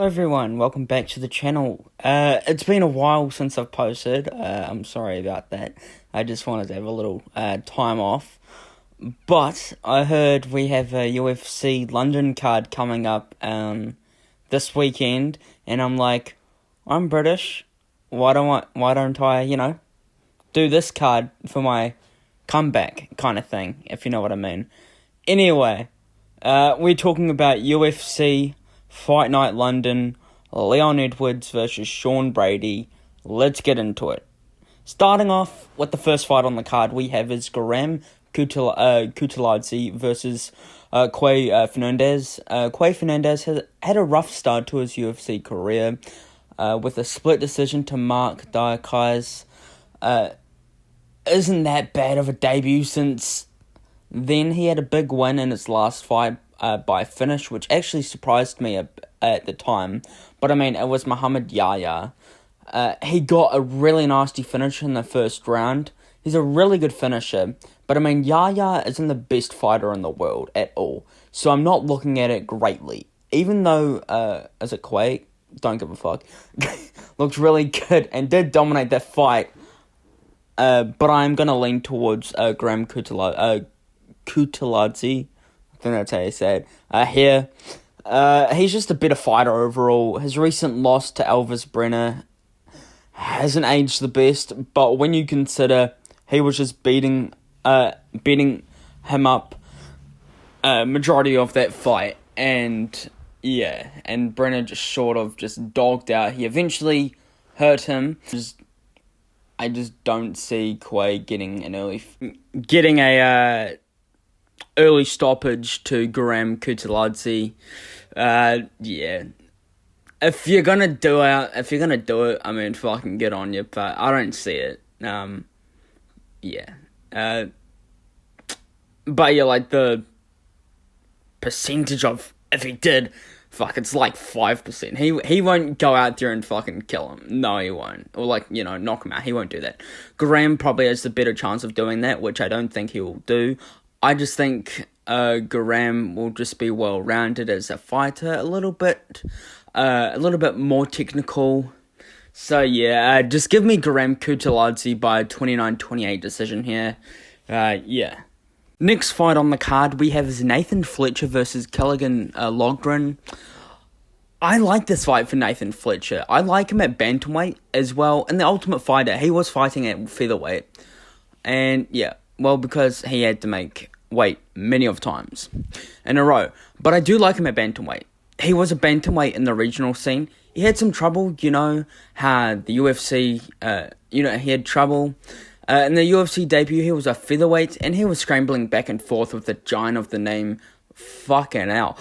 Hello everyone, welcome back to the channel. It's been a while since I've posted. I'm sorry about that. I just wanted to have a little time off. But I heard we have a UFC London card coming up this weekend, and I'm like, I'm British. Why don't I do this card for my comeback kind of thing, if you know what I mean. Anyway, we're talking about UFC Fight Night London, Leon Edwards versus Sean Brady. Let's get into it. Starting off with the first fight on the card we have is Kutateladze versus Quay Fernandez. Quay Fernandez has had a rough start to his UFC career with a split decision to Mark Diakai's. Isn't that bad of a debut since then he had a big win in his last fight by finish, which actually surprised me at the time. But I mean, it was Muhammad Yahya. He got a really nasty finish in the first round. He's a really good finisher. But I mean, Yahya isn't the best fighter in the world at all. So I'm not looking at it greatly. Even though, is it Quay? Don't give a fuck. Looks really good and did dominate that fight. But I'm going to lean towards Graham Kutateladze. I think that's how you say it. Here. He's just a better fighter overall. His recent loss to Elvis Brenner hasn't aged the best, but when you consider he was just beating him up majority of that fight, and Brenner just sort of just dogged out. He eventually hurt him. I just don't see Quay getting a early stoppage to Graham Kutateladze. If you're gonna do it, I mean, fucking get on you, but I don't see it. But yeah, like the percentage of if he did, it's like 5%. He won't go out there and fucking kill him. No, he won't. Or knock him out. He won't do that. Graham probably has the better chance of doing that, which I don't think he will do. I just think Graham will just be well-rounded as a fighter, a little bit more technical. So yeah, just give me Graham Kutateladze by a 29-28 decision here. Next fight on the card we have is Nathan Fletcher versus Killian Logren. I like this fight for Nathan Fletcher. I like him at bantamweight as well. In the Ultimate Fighter, he was fighting at featherweight. And because he had to make weight many of times in a row. But I do like him at bantamweight. He was a bantamweight in the regional scene. He had some trouble, how the UFC, he had trouble. In the UFC debut, he was a featherweight, and he was scrambling back and forth with the giant of the name, fucking hell,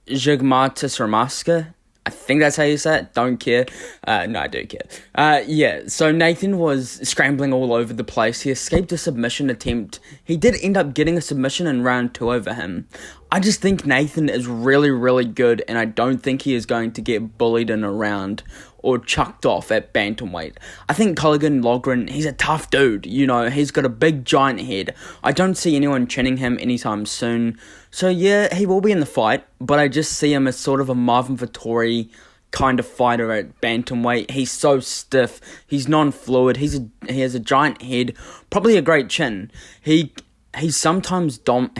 Jigmartis Ramaska. I think that's how you say it. Don't care. No, I do care. So Nathan was scrambling all over the place. He escaped a submission attempt. He did end up getting a submission in round 2 over him. I just think Nathan is really, really good, and I don't think he is going to get bullied in a round or chucked off at bantamweight. I think Killian Logren, he's a tough dude, he's got a big giant head. I don't see anyone chinning him anytime soon. So yeah, he will be in the fight, but I just see him as sort of a Marvin Vettori kind of fighter at bantamweight. He's so stiff, he's non-fluid, he has a giant head, probably a great chin. He sometimes does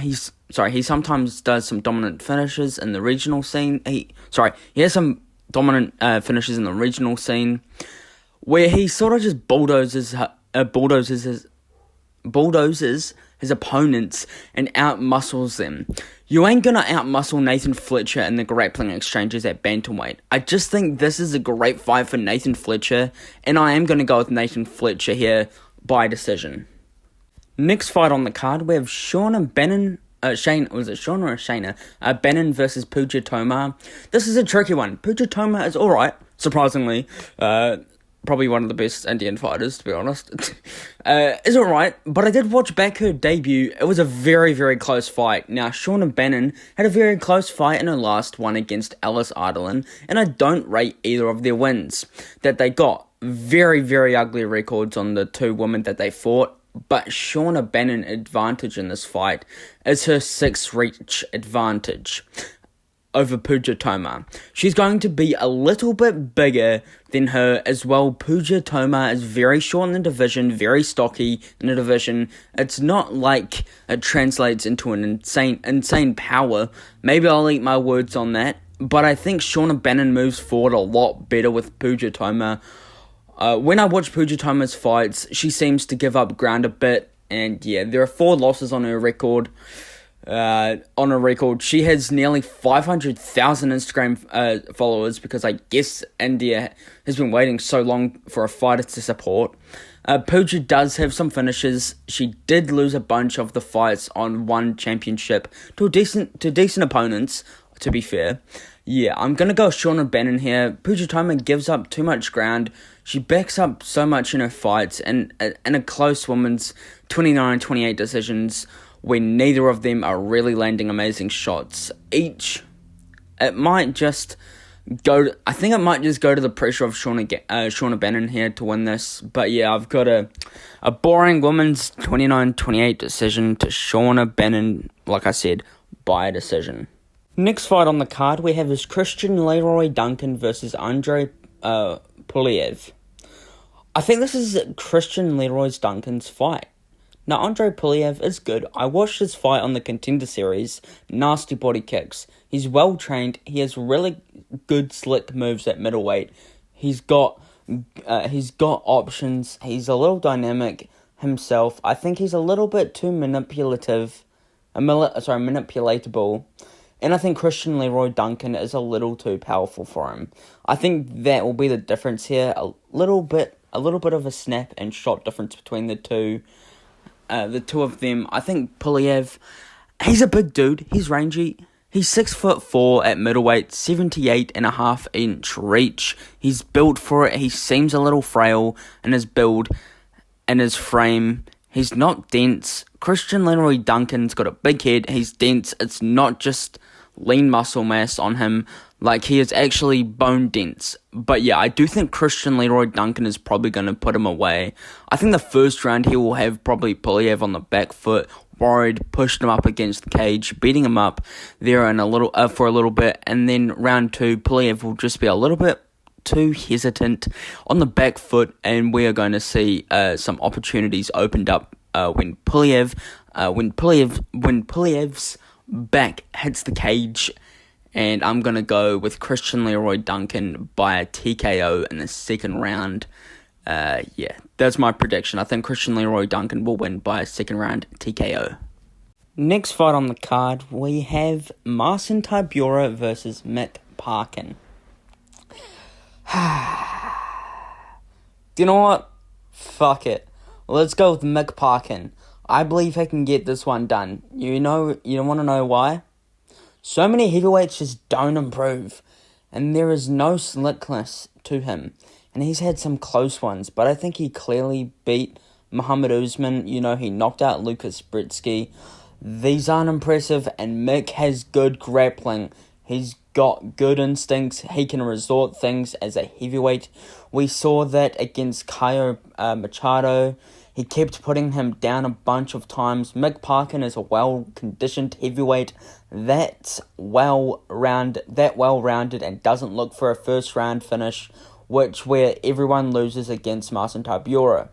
some dominant finishes in the regional scene. He has some dominant finishes in the regional scene where he sort of just bulldozes his opponents and outmuscles them. You ain't gonna outmuscle Nathan Fletcher in the grappling exchanges at bantamweight. I just think this is a great fight for Nathan Fletcher, and I am gonna go with Nathan Fletcher here by decision. Next fight on the card, we have Sean Bannon. Shane or Shayna? Bannon versus Puja Tomar. This is a tricky one. Puja Tomar is alright, surprisingly. Probably one of the best Indian fighters, to be honest. Is alright, but I did watch back her debut. It was a very, very close fight. Now, Sean Bannon had a very close fight in her last one against Alice Ardelin, and I don't rate either of their wins that they got. Very, very ugly records on the two women that they fought. But Shauna Bannon advantage in this fight is her 6 reach advantage. over Puja Toma. She's going to be a little bit bigger than her as well. Puja Toma is very short in the division, very stocky in the division. It's not like it translates into an insane power. Maybe I'll eat my words on that, but I think Shauna Bannon moves forward a lot better with Puja Toma. When I watch Puja Toma's fights, she seems to give up ground a bit, and yeah, there are 4 losses on her record. She has nearly 500,000 Instagram followers, because I guess India has been waiting so long for a fighter to support. Pooja does have some finishes. She did lose a bunch of the fights on one championship to decent opponents, to be fair. Yeah, I'm gonna go Shauna Bannon here. Puja Toma gives up too much ground. She backs up so much in her fights, and in a close women's 29-28 decisions, when neither of them are really landing amazing shots. It might just go to the pressure of Shauna Bannon here to win this. But yeah, I've got a boring women's 29-28 decision to Shauna Bannon, like I said, by a decision. Next fight on the card we have is Christian Leroy Duncan versus Andrei Puliev. I think this is Christian Leroy Duncan's fight. Now, Andrei Puliev is good. I watched his fight on the Contender Series. Nasty body kicks. He's well trained. He has really good slick moves at middleweight. He's got options. He's a little dynamic himself. I think he's a little bit too manipulatable. And I think Christian Leroy Duncan is a little too powerful for him. I think that will be the difference here. A little bit of a snap and shot difference between the two. The two of them. I think Puliev, he's a big dude. He's rangy. He's 6'4" at middleweight, 78.5-inch reach. He's built for it. He seems a little frail in his build, in his frame. He's not dense. Christian Leroy Duncan's got a big head. He's dense. It's not just lean muscle mass on him. Like, he is actually bone dense. But yeah, I do think Christian Leroy Duncan is probably going to put him away. I think the first round he will have probably Puliev on the back foot, worried, pushed him up against the cage, beating him up there for a little bit. And then round 2, Puliev will just be a little bit too hesitant on the back foot, and we are going to see some opportunities opened up when Puliev's back hits the cage. And I'm going to go with Christian Leroy Duncan by a TKO in the second round. Yeah, that's my prediction. I think Christian Leroy Duncan will win by a second round TKO. Next fight on the card, we have Marcin Tybura versus Mick Parkin. You know what? Fuck it. Let's go with Mick Parkin. I believe he can get this one done. You want to know why? So many heavyweights just don't improve, and there is no slickness to him. And he's had some close ones, but I think he clearly beat Muhammad Usman. He knocked out Lucas Brzezinski. These aren't impressive, and Mick has good grappling. He's got good instincts. He can resort things as a heavyweight. We saw that against Caio Machado. He kept putting him down a bunch of times. Mick Parkin is a well-conditioned heavyweight that's well-rounded and doesn't look for a first-round finish, where everyone loses against Marcin Tybura.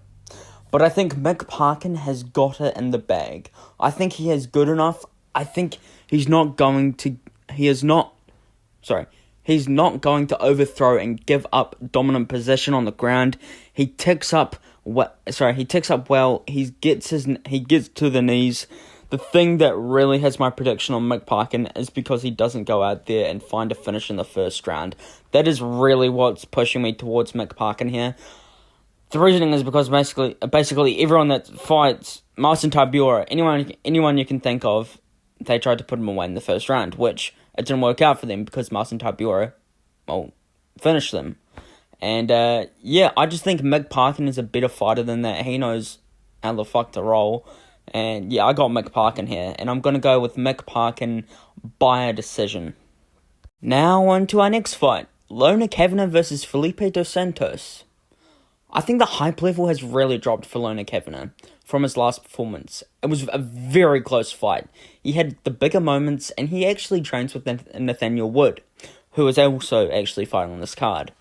But I think Mick Parkin has got it in the bag. I think he is good enough. I think he's not going to overthrow and give up dominant position on the ground. He ticks up well. He gets to the knees. The thing that really has my prediction on Mick Parkin is because he doesn't go out there and find a finish in the first round. That is really what's pushing me towards Mick Parkin here. The reasoning is because basically everyone that fights Marcin Tybura, anyone you can think of, they tried to put him away in the first round, which it didn't work out for them because Marcin Tybura, finished them. And I just think Mick Parkin is a better fighter than that. He knows how the fuck to roll. And yeah, I got Mick Parkin here, and I'm going to go with Mick Parkin by a decision. Now on to our next fight, Lona Kavanagh versus Felipe Dos Santos. I think the hype level has really dropped for Lona Kavanagh from his last performance. It was a very close fight. He had the bigger moments, and he actually trains with Nathaniel Wood, who is also actually fighting on this card.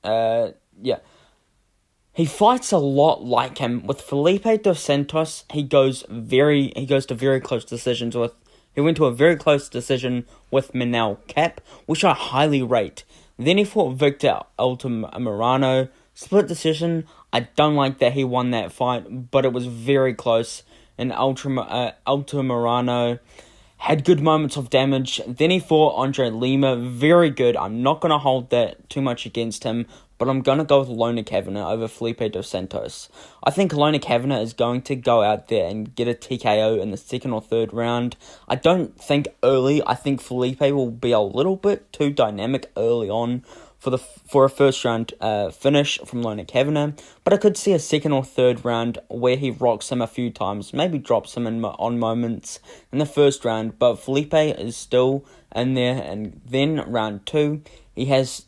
Yeah. He fights a lot like him. With Felipe dos Santos, he goes to very close decisions with. He went to a very close decision with Manel Cap, which I highly rate. Then he fought Victor Altamirano, split decision. I don't like that he won that fight, but it was very close. And Altamirano had good moments of damage. Then he fought Andre Lima, very good. I'm not going to hold that too much against him, but I'm going to go with Lona Kavanagh over Felipe dos Santos. I think Lona Kavanagh is going to go out there and get a TKO in the second or third round. I don't think early. I think Felipe will be a little bit too dynamic early on for a first round finish from Lona Kavanagh, but I could see a second or third round where he rocks him a few times, maybe drops him on moments in the first round, but Felipe is still in there, and then round 2, he has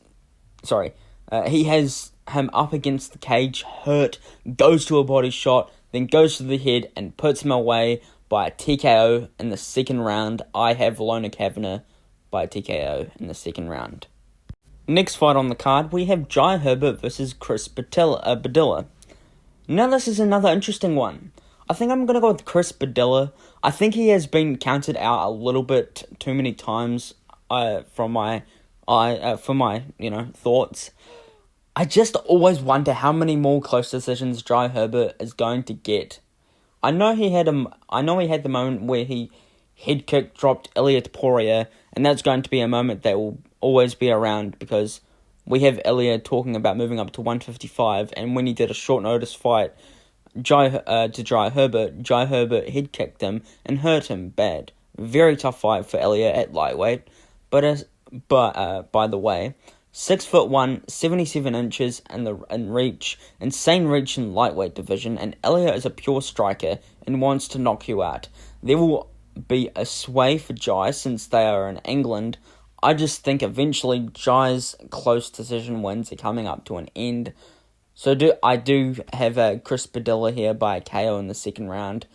him up against the cage, hurt, goes to a body shot, then goes to the head and puts him away by a TKO in the second round. I have Lona Kavanagh by a TKO in the second round. Next fight on the card, we have Jai Herbert versus Chris Padilla. Now this is another interesting one. I think I'm going to go with Chris Padilla. I think he has been counted out a little bit too many times for my thoughts. I just always wonder how many more close decisions Jai Herbert is going to get. I know he had the moment where he head kick dropped Elliot Poirier, and that's going to be a moment that will always be around because we have Elliot talking about moving up to 155, and when he did a short notice fight to Jai Herbert head kicked him and hurt him bad. Very tough fight for Elliot at lightweight, but by the way, 6'1", 77 inches in reach, insane reach in lightweight division, and Elliot is a pure striker and wants to knock you out. There will be a sway for Jai since they are in England. I just think eventually Jai's close decision wins are coming up to an end. So I do have Chris Padilla here by a KO in the second round.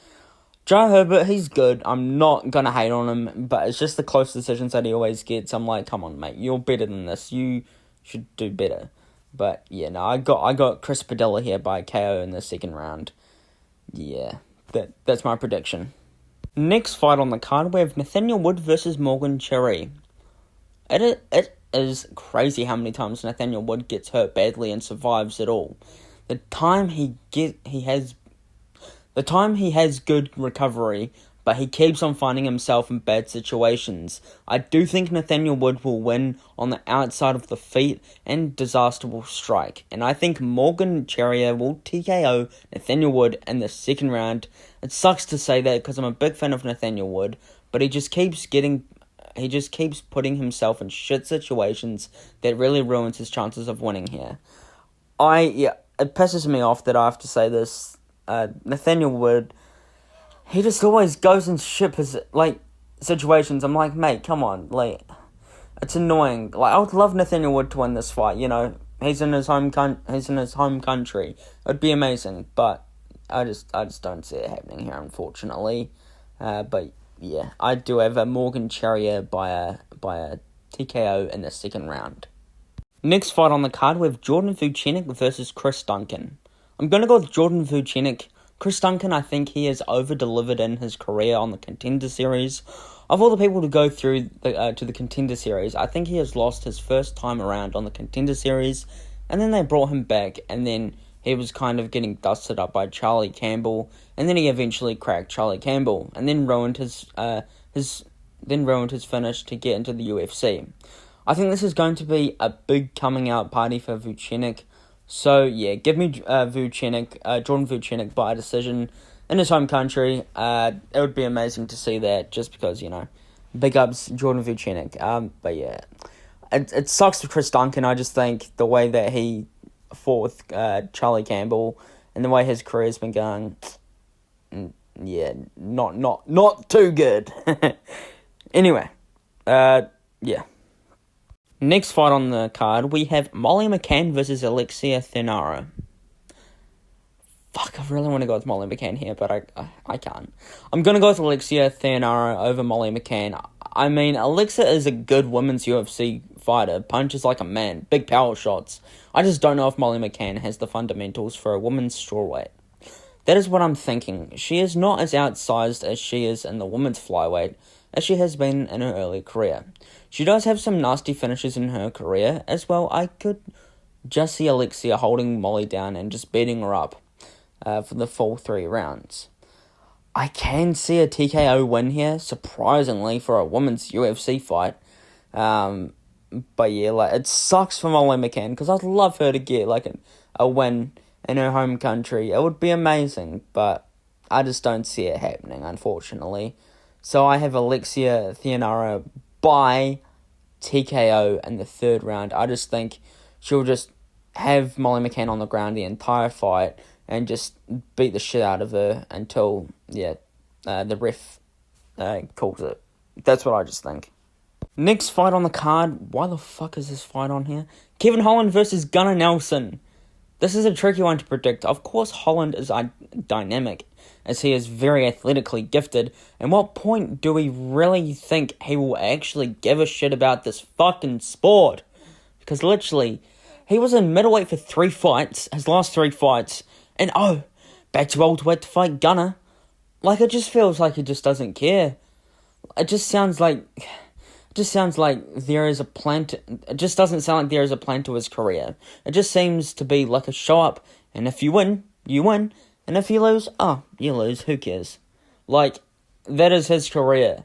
Jai Herbert, he's good. I'm not going to hate on him, but it's just the close decisions that he always gets. I'm like, come on, mate, you're better than this. You should do better. But yeah, no, I got Chris Padilla here by a KO in the second round. Yeah, that's my prediction. Next fight on the card, we have Nathaniel Wood versus Morgan Cherry. It is crazy how many times Nathaniel Wood gets hurt badly and survives it all. The time he has good recovery, but he keeps on finding himself in bad situations. I do think Nathaniel Wood will win on the outside of the feet and disaster will strike. And I think Morgan Cherry will TKO Nathaniel Wood in the second round. It sucks to say that because I'm a big fan of Nathaniel Wood, but he just keeps putting himself in shit situations that really ruins his chances of winning here. It pisses me off that I have to say this. Nathaniel Wood, he just always goes in situations. I'm like, mate, come on, it's annoying. I would love Nathaniel Wood to win this fight. He's in his home country. It'd be amazing, but I just don't see it happening here, unfortunately. But yeah, I do have a Morgan Cherry by a TKO in the second round. Next fight on the card, we have Jordan Vucenic versus Chris Duncan. I'm going to go with Jordan Vucenic. Chris Duncan, I think he has over-delivered in his career on the Contender Series. Of all the people to go through to the Contender Series, I think he has lost his first time around on the Contender Series, and then they brought him back, and then he was kind of getting dusted up by Charlie Campbell, and then he eventually cracked Charlie Campbell, and then ruined his finish to get into the UFC. I think this is going to be a big coming out party for Vucenic. So yeah, give me Jordan Vucenic by decision in his home country. It would be amazing to see that, just because, big ups Jordan Vucenic. But yeah, it sucks for Chris Duncan. I just think the way that he fought with Charlie Campbell and the way his career's been going, yeah, not too good. Anyway, yeah. Next fight on the card, we have Molly McCann versus Alexia Thenaro. Fuck, I really want to go with Molly McCann here, but I can't. I'm going to go with Alexia Thenaro over Molly McCann. I mean, Alexia is a good women's UFC fighter, punches like a man, big power shots. I just don't know if Molly McCann has the fundamentals for a women's strawweight. That is what I'm thinking. She is not as outsized as she is in the women's flyweight as she has been in her early career. She does have some nasty finishes in her career as well. I could just see Alexia holding Molly down and just beating her up for the full 3 rounds. I can see a TKO win here, surprisingly, for a women's UFC fight. But yeah, like, it sucks for Molly McCann, because I'd love her to get like a win in her home country. It would be amazing, but I just don't see it happening, unfortunately. So I have Alexia Thenaro by TKO in the 3rd round. I just think she'll just have Molly McCann on the ground the entire fight and just beat the shit out of her until, the ref calls it. That's what I just think. Next fight on the card, why the fuck is this fight on here? Kevin Holland versus Gunnar Nelson. This is a tricky one to predict. Of course, Holland is dynamic, as he is very athletically gifted. And what point do we really think he will actually give a shit about this fucking sport? Because literally, he was in middleweight for 3 fights, his last 3 fights, and back to welterweight to fight Gunnar. Like, it just feels like he just doesn't care. It just sounds like there is a plan to... It just doesn't sound like there is a plan to his career. It just seems to be like a show up, and if you win, you win. And if you lose, you lose. Who cares? Like, that is his career.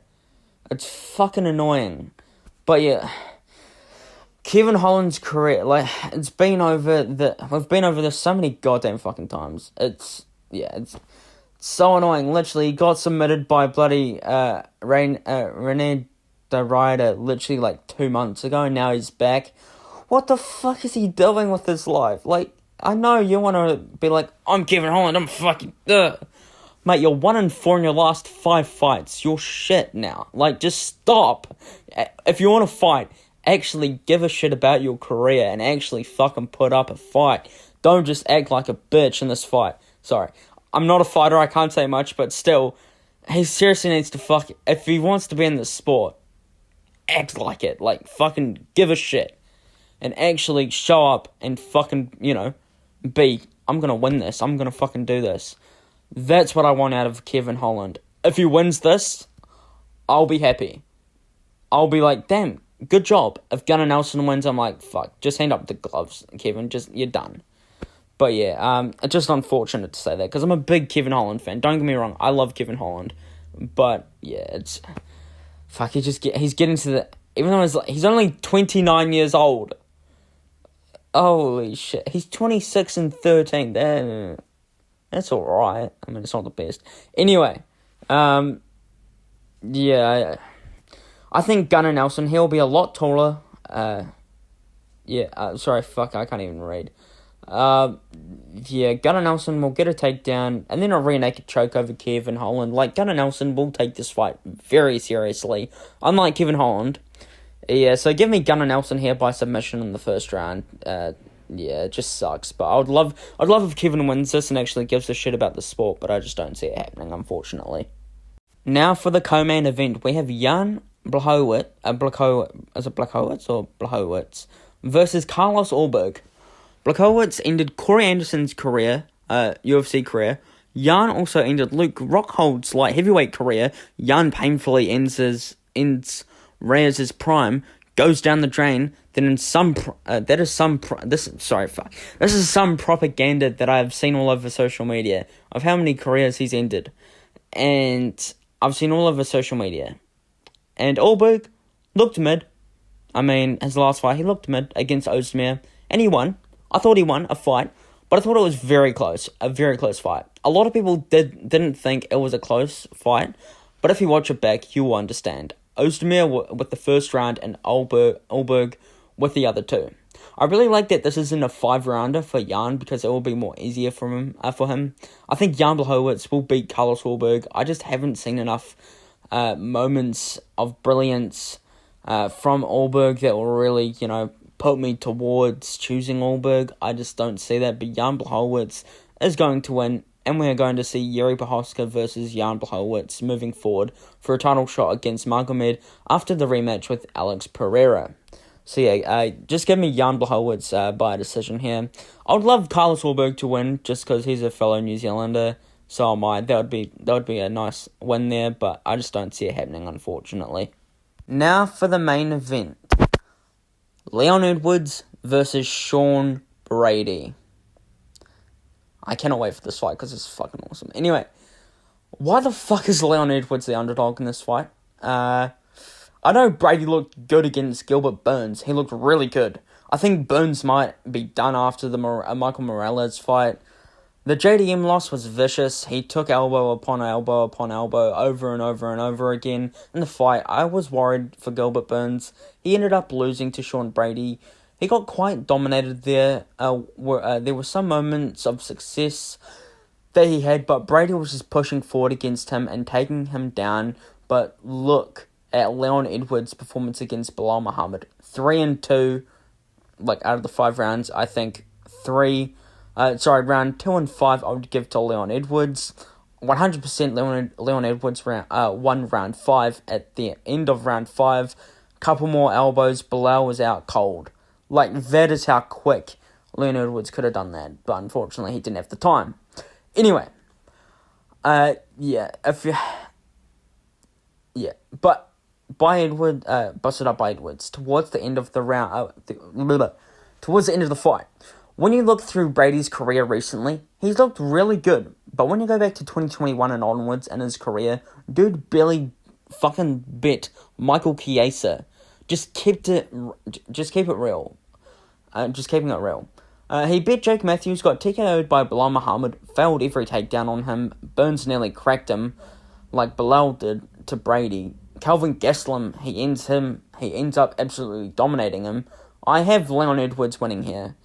It's fucking annoying. But yeah, Kevin Holland's career, like, we've been over this so many goddamn fucking times. It's so annoying. Literally, he got submitted by bloody Rene the Ryder literally like 2 months ago, and now he's back. What the fuck is he doing with his life? Like, I know you want to be like, I'm Kevin Holland, I'm fucking... Mate, you're 1-4 in your last 5 fights. You're shit now. Like, just stop. If you want to fight, actually give a shit about your career and actually fucking put up a fight. Don't just act like a bitch in this fight. Sorry. I'm not a fighter, I can't say much, but still, he seriously needs to if he wants to be in this sport, act like it. Like, fucking give a shit. And actually show up and fucking, I'm gonna win this. I'm gonna fucking do this. That's what I want out of Kevin Holland. If he wins this, I'll be happy. I'll be like, damn, good job. If Gunnar Nelson wins, I'm like, fuck, just hand up the gloves, Kevin. You're done. But yeah, it's just unfortunate to say that, because I'm a big Kevin Holland fan. Don't get me wrong, I love Kevin Holland. But yeah, it's... Fuck, he's getting to the... Even though he's only 29 years old. Holy shit. He's 26 and 13. That's alright. I mean, it's not the best. Anyway. I think Gunnar Nelson, he'll be a lot taller. Sorry, fuck, I can't even read. Gunnar Nelson will get a takedown and then a rear naked choke over Kevin Holland. Like, Gunnar Nelson will take this fight very seriously, unlike Kevin Holland. So give me Gunnar Nelson here by submission in the 1st round. It just sucks. But I'd love if Kevin wins this and actually gives a shit about the sport, but I just don't see it happening, unfortunately. Now for the co-main event, we have Jan Blachowicz, versus Carlos Ulberg. Blachowicz ended Corey Anderson's career, UFC career. Jan also ended Luke Rockhold's light heavyweight career. Jan painfully ends Reyes' prime, goes down the drain. Then in this is some propaganda that I've seen all over social media of how many careers he's ended, and I've seen all over social media. And Ulberg looked mid. I mean, his last fight, he looked mid against Ozdemir, and he won. I thought he won a fight, but I thought it was very close, a very close fight. A lot of people didn't think it was a close fight, but if you watch it back, you will understand. Ozdemir with the 1st round and Ulberg with the other 2. I really like that this isn't a 5-rounder for Jan, because it will be more easier for him. I think Jan Blachowicz will beat Carlos Ulberg. I just haven't seen enough moments of brilliance from Allberg that will really, put me towards choosing Allberg. I just don't see that. But Jan Blachowicz is going to win, and we are going to see Yuri Prochazka versus Jan Blachowicz moving forward for a title shot against Magomed after the rematch with Alex Pereira. So yeah, just give me Jan Blachowicz by decision here. I would love Carlos Allberg to win just because he's a fellow New Zealander. So am I. That would be a nice win there, but I just don't see it happening, unfortunately. Now for the main event. Leon Edwards versus Sean Brady. I cannot wait for this fight because it's fucking awesome. Anyway, why the fuck is Leon Edwards the underdog in this fight? I know Brady looked good against Gilbert Burns. He looked really good. I think Burns might be done after the Michael Morales fight. The JDM loss was vicious. He took elbow upon elbow upon elbow over and over and over again in the fight. I was worried for Gilbert Burns. He ended up losing to Sean Brady. He got quite dominated there. There were some moments of success that he had, but Brady was just pushing forward against him and taking him down. But look at Leon Edwards' performance against Bilal Muhammad. 3-2, out of the 5 rounds. I think round 2 and 5 I would give to Leon Edwards. 100% Leon Edwards won round 5. At the end of round 5, couple more elbows, Bilal was out cold. That is how quick Leon Edwards could have done that, but unfortunately he didn't have the time. Anyway, but busted up by Edwards towards the end of the round, towards the end of the fight. When you look through Brady's career recently, he's looked really good. But when you go back to 2021 and onwards in his career, dude barely fucking bit Michael Chiesa. Just keep it real. Just keeping it real. He beat Jake Matthews, got TKO'd by Bilal Muhammad, failed every takedown on him. Burns nearly cracked him, like Bilal did to Brady. Kelvin Gastelum, he ends up absolutely dominating him. I have Leon Edwards winning here.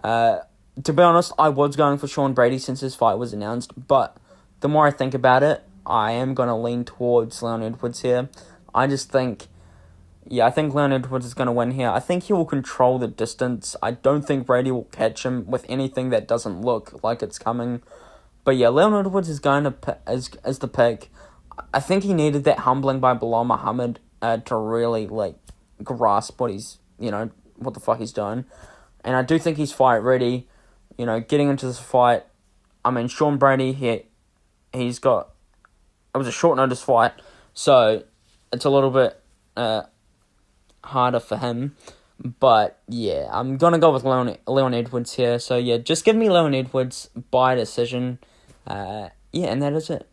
To be honest, I was going for Sean Brady since his fight was announced, but the more I think about it, I am going to lean towards Leon Edwards here. I think Leon Edwards is going to win here. I think he will control the distance. I don't think Brady will catch him with anything that doesn't look like it's coming. But yeah, Leon Edwards is going to as the pick. I think he needed that humbling by Bilal Muhammad to really grasp what what the fuck he's doing. And I do think he's fight ready. Getting into this fight. Sean Brady, it was a short notice fight, so it's a little bit harder for him. But yeah, I'm gonna go with Leon Edwards here. So yeah, just give me Leon Edwards by decision. And that is it.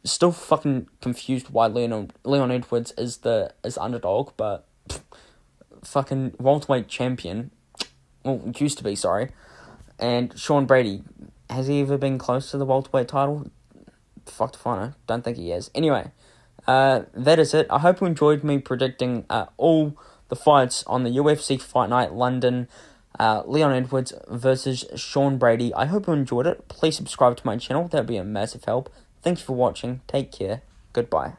Still fucking confused why Leon Edwards is the underdog, but fucking welterweight champion. Well, used to be, sorry. And Sean Brady, has he ever been close to the welterweight title? Fuck if I know. Don't think he has. Anyway, that is it. I hope you enjoyed me predicting all the fights on the UFC Fight Night London. Leon Edwards versus Sean Brady. I hope you enjoyed it. Please subscribe to my channel. That would be a massive help. Thank you for watching. Take care. Goodbye.